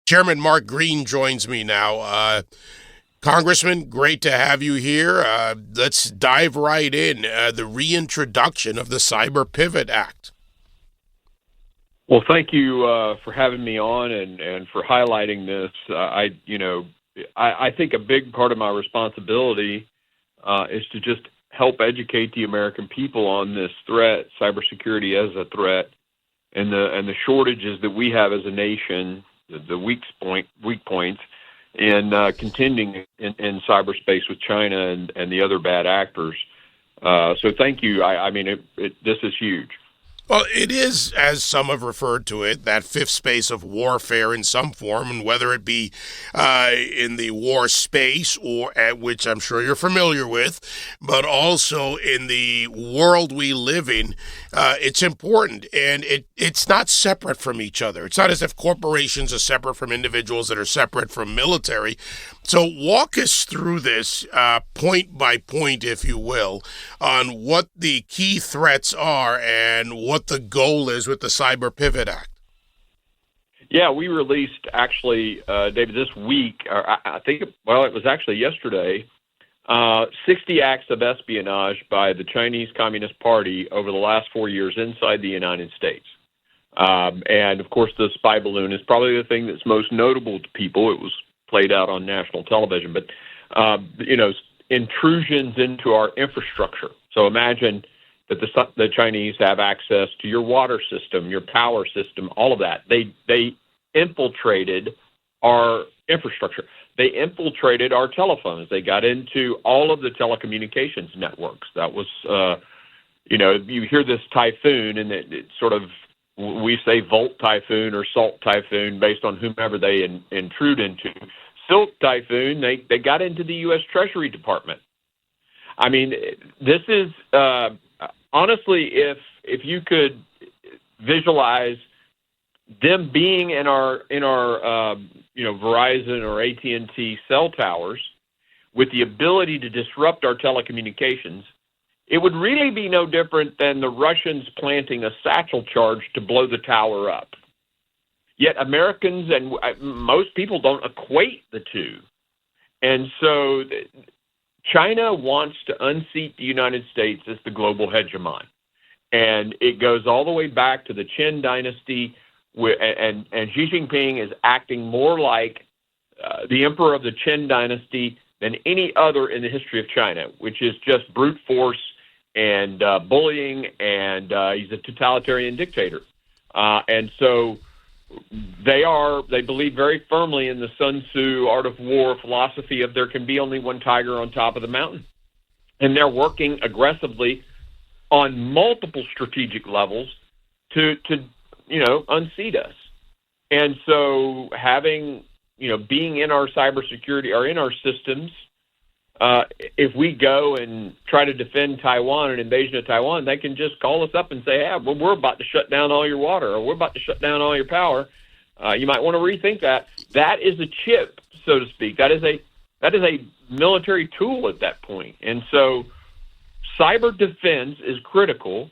Chairman Mark Green joins me now. Congressman, great to have you here. Let's dive right in. The reintroduction of the Cyber Pivot Act. Well, thank you for having me on and for highlighting this. I think a big part of my responsibility is to just help educate the American people on this threat, cybersecurity as a threat, and the shortages that we have as a nation, the weak points, in contending in cyberspace with China and the other bad actors. So thank you. This is huge. Well, it is, as some have referred to it, that fifth space of warfare in some form, and whether it be in the war space, or which I'm sure you're familiar with, but also in the world we live in, it's important, and it's not separate from each other. It's not as if corporations are separate from individuals that are separate from military. So walk us through this point by point, if you will, on what the key threats are and what the goal is with the Cyber Pivot Act. Yeah, we released actually, David, this week, it was actually yesterday, 60 acts of espionage by the Chinese Communist Party over the last 4 years inside the United States. And, of course, the spy balloon is probably the thing that's most notable to people. It was played out on national television. But, intrusions into our infrastructure. So imagine that the Chinese have access to your water system, your power system, all of that. They infiltrated our infrastructure. They infiltrated our telephones. They got into all of the telecommunications networks. That was, you hear this typhoon, and it sort of, we say Volt Typhoon or Salt Typhoon based on whomever they intrude into. Silk Typhoon, they got into the U.S. Treasury Department. I mean, this is honestly, if you could visualize them being in our Verizon or AT&T cell towers with the ability to disrupt our telecommunications, it would really be no different than the Russians planting a satchel charge to blow the tower up. Yet Americans and most people don't equate the two. And so China wants to unseat the United States as the global hegemon. And it goes all the way back to the Qin dynasty, and Xi Jinping is acting more like the emperor of the Qin dynasty than any other in the history of China, which is just brute force and bullying, and he's a totalitarian dictator. And so they believe very firmly in the Sun Tzu Art of War philosophy of there can be only one tiger on top of the mountain. And they're working aggressively on multiple strategic levels to unseat us. And so being in our cybersecurity or in our systems, if we go and try to defend Taiwan, an invasion of Taiwan, they can just call us up and say, hey, we're about to shut down all your water, or we're about to shut down all your power. You might want to rethink that. That is a chip, so to speak. That is a military tool at that point. And so cyber defense is critical.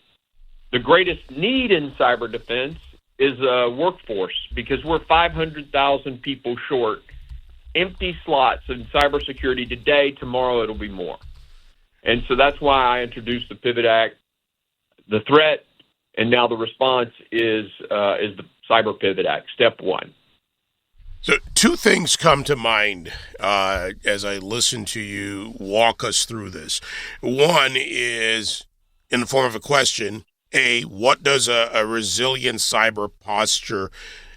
The greatest need in cyber defense is a workforce, because we're 500,000 people short. Empty slots in cybersecurity today. Tomorrow it'll be more. And so that's why I introduced the Pivot Act. The threat and now the response is the Cyber Pivot Act, step one. So two things come to mind as I listen to you walk us through this. One is in the form of a question. What does a resilient cyber posture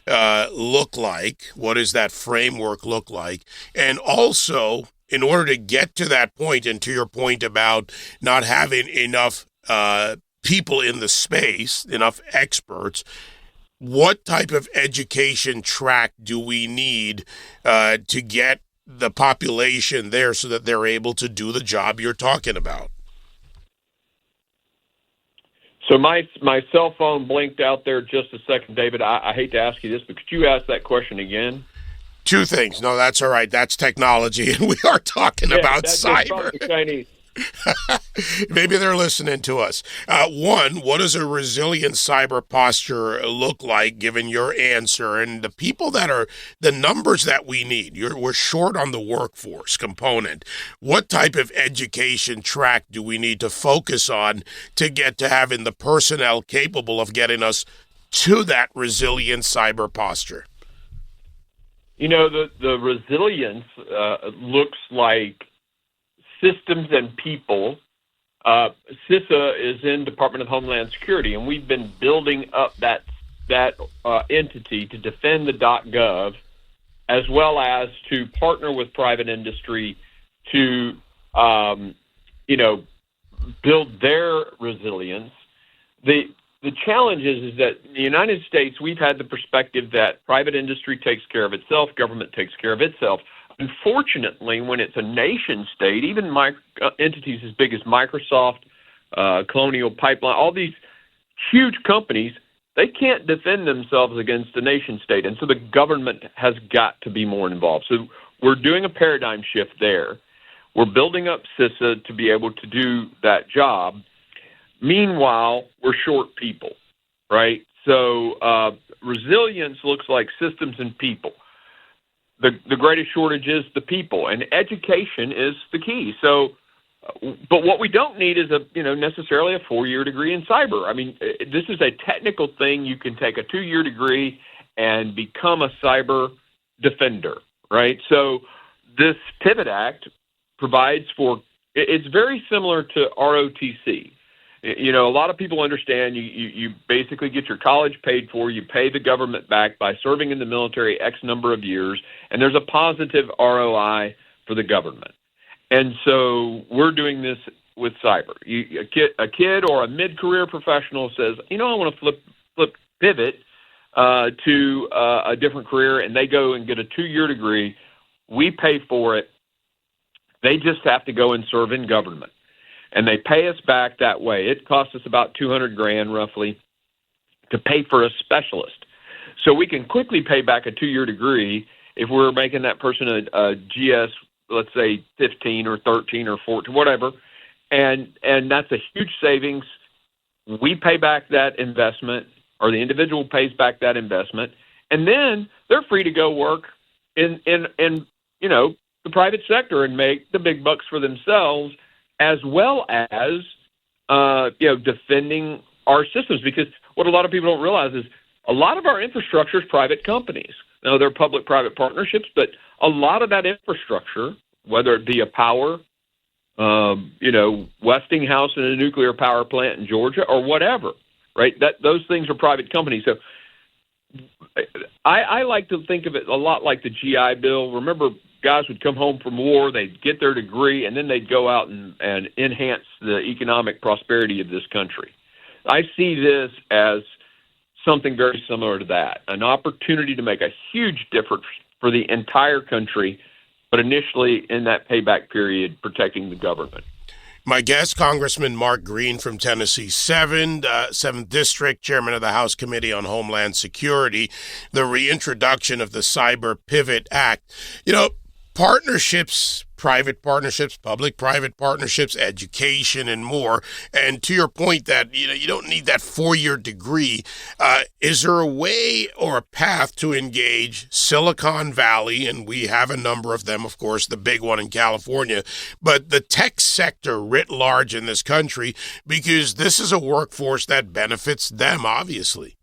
look like? What does that framework look like? And also, in order to get to that point, and to your point about not having enough people in the space, enough experts, what type of education track do we need to get the population there so that they're able to do the job you're talking about? So my cell phone blinked out there just a second, David. I hate to ask you this, but could you ask that question again? Two things. No, that's all right. That's technology, and we are talking about cyber. The Chinese. Maybe they're listening to us. One, what does a resilient cyber posture look like, given your answer? And the people that are the numbers that we need, we're short on the workforce component. What type of education track do we need to focus on to get to having the personnel capable of getting us to that resilient cyber posture? You know, the resilience looks like systems and people. CISA is in Department of Homeland Security, and we've been building up that entity to defend the .gov, as well as to partner with private industry to, build their resilience. The challenge is that in the United States, we've had the perspective that private industry takes care of itself, government takes care of itself. Unfortunately, when it's a nation state, even entities as big as Microsoft, Colonial Pipeline, all these huge companies, they can't defend themselves against the nation state. And so the government has got to be more involved. So we're doing a paradigm shift there. We're building up CISA to be able to do that job. Meanwhile, we're short people, right? So resilience looks like systems and people. The greatest shortage is the people, and education is the key. So, but what we don't need is necessarily a 4-year degree in cyber. I mean, this is a technical thing. You can take a 2-year degree and become a cyber defender, right? So this Pivot Act provides for, it's very similar to ROTC. You know, a lot of people understand you basically get your college paid for, you pay the government back by serving in the military X number of years, and there's a positive ROI for the government. And so we're doing this with cyber. A kid or a mid-career professional says, I want to pivot to a different career, and they go and get a 2-year degree. We pay for it. They just have to go and serve in government. And they pay us back that way. It costs us about $200,000 roughly to pay for a specialist. So we can quickly pay back a 2-year degree if we're making that person a GS, let's say 15 or 13 or 14, whatever. And that's a huge savings. We pay back that investment, or the individual pays back that investment, and then they're free to go work in the private sector and make the big bucks for themselves, as well as, defending our systems. Because what a lot of people don't realize is a lot of our infrastructure is private companies. Now, they're public-private partnerships, but a lot of that infrastructure, whether it be a power, Westinghouse in a nuclear power plant in Georgia or whatever, right? Those things are private companies. So I like to think of it a lot like the GI Bill. Remember, guys would come home from war, they'd get their degree, and then they'd go out and enhance the economic prosperity of this country. I see this as something very similar to that, an opportunity to make a huge difference for the entire country, but initially in that payback period, protecting the government. My guest, Congressman Mark Green from Tennessee 7th District, Chairman of the House Committee on Homeland Security, the reintroduction of the Cyber Pivot Act. Partnerships, private partnerships, public-private partnerships, education, and more. And to your point that, you don't need that 4-year degree, is there a way or a path to engage Silicon Valley, and we have a number of them, of course, the big one in California, but the tech sector writ large in this country, because this is a workforce that benefits them, obviously?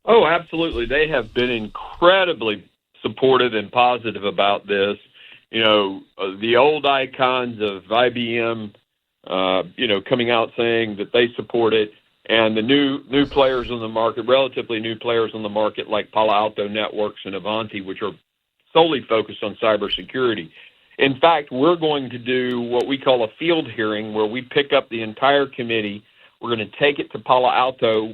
Oh, absolutely. They have been incredibly supportive and positive about this. The old icons of IBM, coming out saying that they support it, and the new players on the market, relatively new players on the market like Palo Alto Networks and Avanti, which are solely focused on cybersecurity. In fact, we're going to do what we call a field hearing, where we pick up the entire committee. We're going to take it to Palo Alto,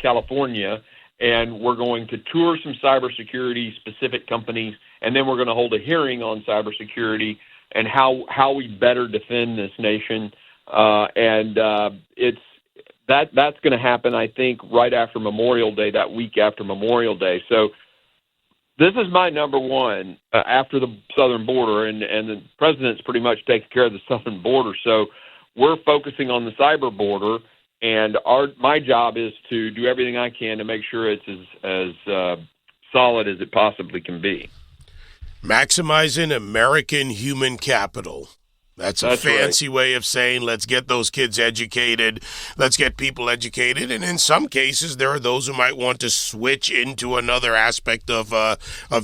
California, and we're going to tour some cybersecurity-specific companies, and then we're going to hold a hearing on cybersecurity and how we better defend this nation. That's going to happen, I think, right after Memorial Day, that week after Memorial Day. So This is my number one after the southern border, and the president's pretty much taking care of the southern border. So we're focusing on the cyber border, and my job is to do everything I can to make sure it's as solid as it possibly can be. Maximizing American human capital. That's fancy way of saying let's get those kids educated, let's get people educated, and in some cases there are those who might want to switch into another aspect of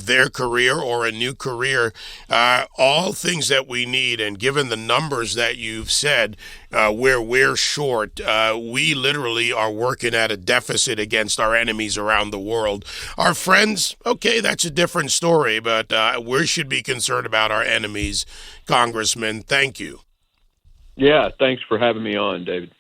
their career or a new career. All things that we need, and given the numbers that you've said, where we're short, we literally are working at a deficit against our enemies around the world. Our friends, okay, that's a different story, but we should be concerned about our enemies. Congressman, thank you. Yeah, thanks for having me on, David.